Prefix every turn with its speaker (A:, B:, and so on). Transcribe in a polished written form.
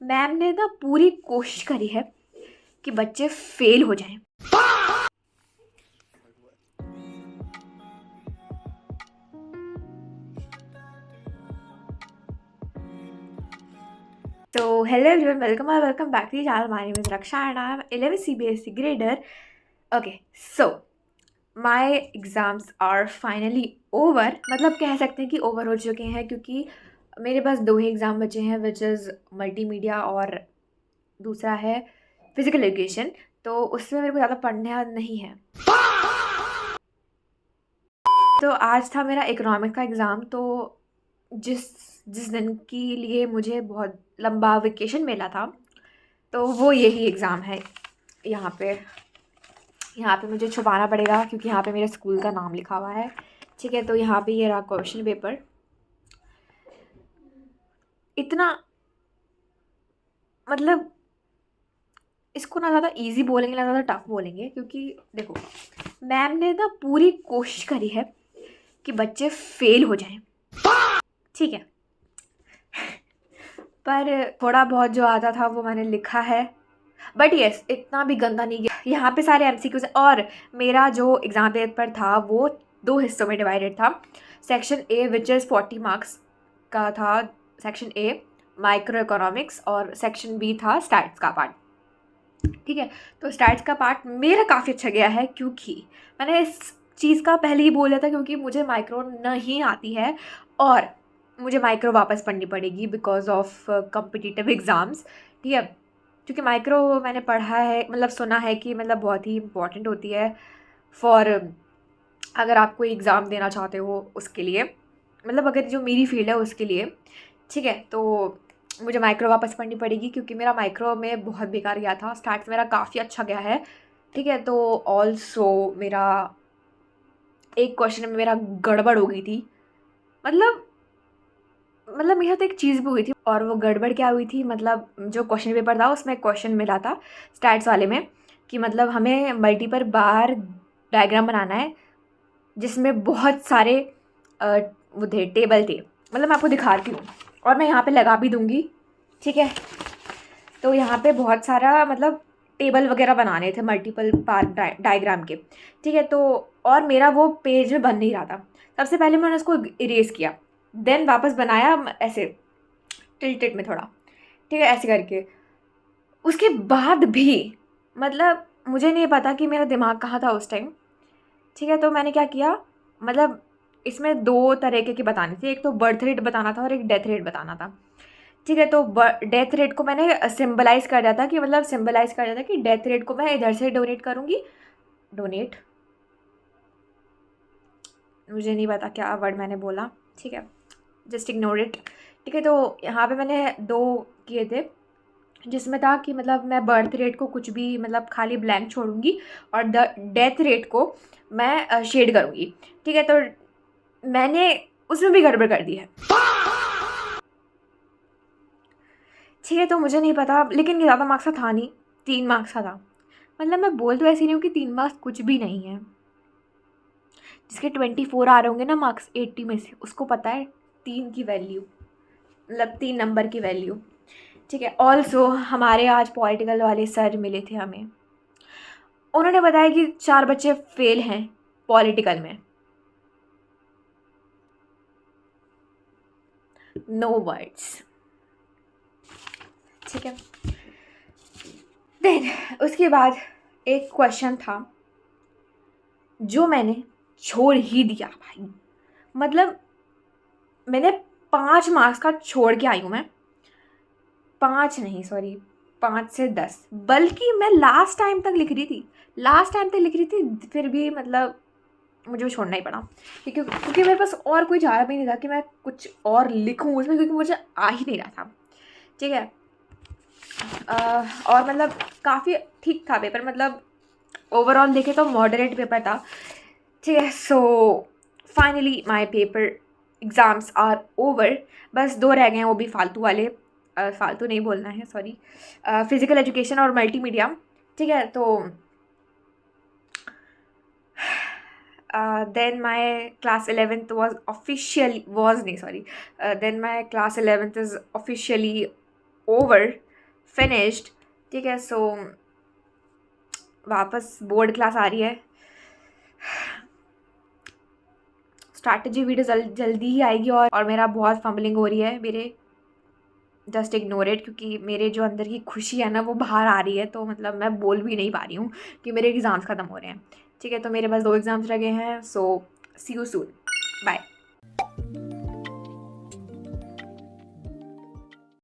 A: Ma'am ने ना पूरी कोशिश करी है कि बच्चे फेल हो जाएं। तो hello everyone, welcome back to the channel. My name is Raksha and I am 11 CBSE grader. Okay, so my exams are finally over. मतलब कह सकते हैं कि ओवर हो चुके हैं क्योंकि मेरे पास 2 ही एग्ज़ाम बचे हैं, विच इज़ मल्टीमीडिया और दूसरा है फिजिकल एजुकेशन। तो उसमें मेरे को ज़्यादा पढ़ना नहीं है। तो आज था मेरा इकोनॉमिक्स का एग्ज़ाम। तो जिस जिस दिन के लिए मुझे बहुत लंबा वेकेशन मिला था, तो वो यही एग्ज़ाम है। यहाँ पे मुझे छुपाना पड़ेगा क्योंकि यहाँ पे मेरे स्कूल का नाम लिखा हुआ है। ठीक है, तो यहाँ पे ये रहा क्वेश्चन पेपर। इतना मतलब इसको ना ज़्यादा इजी बोलेंगे ना ज़्यादा टफ बोलेंगे, क्योंकि देखो मैम ने ना पूरी कोशिश करी है कि बच्चे फेल हो जाएं। ठीक है, पर थोड़ा बहुत जो आता था वो मैंने लिखा है, बट येस इतना भी गंदा नहीं गया। यहाँ पे सारे एमसीक्यूज और मेरा जो एग्ज़ाम पेपर था वो 2 हिस्सों में डिवाइडेड था। Section A which is 40 marks का था। सेक्शन ए माइक्रो इकोनॉमिक्स और सेक्शन बी था स्टैट्स का पार्ट। ठीक है, तो स्टैट्स का पार्ट मेरा काफ़ी अच्छा गया है क्योंकि मैंने इस चीज़ का पहले ही बोला था, क्योंकि मुझे माइक्रो नहीं आती है और मुझे माइक्रो वापस पढ़नी पड़ेगी बिकॉज ऑफ कॉम्पिटिटिव एग्ज़ाम्स। ठीक है, क्योंकि माइक्रो मैंने पढ़ा है, मतलब सुना है कि मतलब बहुत ही इम्पॉर्टेंट होती है फॉर अगर आप कोई एग्ज़ाम देना चाहते हो उसके लिए, मतलब अगर जो मेरी फील्ड है उसके लिए। ठीक है, तो मुझे माइक्रो वापस पढ़नी पड़ेगी क्योंकि मेरा माइक्रो में बहुत बेकार गया था। स्टार्ट मेरा काफ़ी अच्छा गया है। ठीक है, तो ऑल्सो मेरा एक क्वेश्चन में मेरा गड़बड़ हो गई थी। मतलब मेरे साथ एक चीज़ भी हुई थी, और वो गड़बड़ क्या हुई थी, मतलब जो क्वेश्चन पेपर था उसमें क्वेश्चन मिला था स्टैट्स वाले में कि मतलब हमें मल्टीपल बार डायग्राम बनाना है जिसमें बहुत सारे वो थे, टेबल थे। मतलब मैं आपको दिखाती हूँ और मैं यहाँ पे लगा भी दूँगी। ठीक है, तो यहाँ पे बहुत सारा मतलब टेबल वगैरह बनाने थे मल्टीपल पार्ट डायग्राम के। ठीक है, तो और मेरा वो पेज में बन नहीं रहा था। सबसे पहले मैंने उसको इरेज किया, देन वापस बनाया ऐसे टिल्टेड में थोड़ा। ठीक है, ऐसे करके उसके बाद भी मतलब मुझे नहीं पता कि मेरा दिमाग कहाँ था उस टाइम। ठीक है, तो मैंने क्या किया, मतलब इसमें 2 तरीके के बताने थे, एक तो बर्थ रेट बताना था और एक डेथ रेट बताना था। ठीक है, तो डेथ रेट को मैंने सिम्बलाइज़ कर दिया था कि मतलब सिम्बलाइज़ कर दिया था कि डेथ रेट को मैं इधर से डोनेट करूँगी। डोनेट, मुझे नहीं पता क्या वर्ड मैंने बोला। ठीक है, जस्ट इग्नोर इट। ठीक है, तो यहाँ पे मैंने 2 किए थे जिसमें था कि मतलब मैं बर्थ रेट को कुछ भी मतलब खाली ब्लैंक छोड़ूंगी और डेथ रेट को मैं शेड करूँगी। ठीक है, तो मैंने उसमें भी गड़बड़ कर दी है। ठीक है, तो मुझे नहीं पता, लेकिन ये ज़्यादा मार्क्स का था नहीं, 3 मार्क्स का था। मतलब मैं बोल तो ऐसे नहीं हूँ कि 3 मार्क्स कुछ भी नहीं है। जिसके 24 आ रहे होंगे ना मार्क्स 80 में से, उसको पता है 3 की वैल्यू, मतलब 3 नंबर की वैल्यू। ठीक है, ऑल्सो हमारे आज पॉलिटिकल वाले सर मिले थे हमें। उन्होंने बताया कि 4 बच्चे फेल हैं पॉलिटिकल में। No words. ठीक है, देन उसके बाद एक क्वेश्चन था जो मैंने छोड़ ही दिया भाई। मतलब मैंने 5 मार्क्स का छोड़ के आई हूँ मैं। 5 नहीं, सॉरी 5 से 10, बल्कि मैं लास्ट टाइम तक लिख रही थी, फिर भी मतलब मुझे वो छोड़ना ही पड़ा क्योंकि मेरे पास और कोई चारा भी नहीं था कि मैं कुछ और लिखूँ उसमें, क्योंकि मुझे आ ही नहीं रहा था। ठीक है, और मतलब काफ़ी ठीक था पेपर, मतलब ओवरऑल देखे तो मॉडरेट पेपर था। ठीक है, so finally my paper exams are over. बस 2 रह गए हैं, वो भी फालतू वाले। फालतू नहीं बोलना है, सॉरी, फिज़िकल एजुकेशन और मल्टीमीडिया। ठीक है, तो then my class 11th was officially was नहीं sorry then my class 11th is officially over. Finished. ठीक है, सो वापस बोर्ड क्लास आ रही है। स्ट्रैटेजी वीडियो जल्दी ही आएगी। और मेरा बहुत फंबलिंग हो रही है, मेरे जस्ट इग्नोर इट, क्योंकि मेरे जो अंदर की खुशी है ना वो बाहर आ रही है, तो मतलब मैं बोल भी नहीं पा रही हूँ कि मेरे एग्ज़ाम्स ख़त्म हो रहे हैं। ठीक है, तो मेरे पास 2 एग्ज़ाम्स लगे हैं, सो सी यू सून, बाय।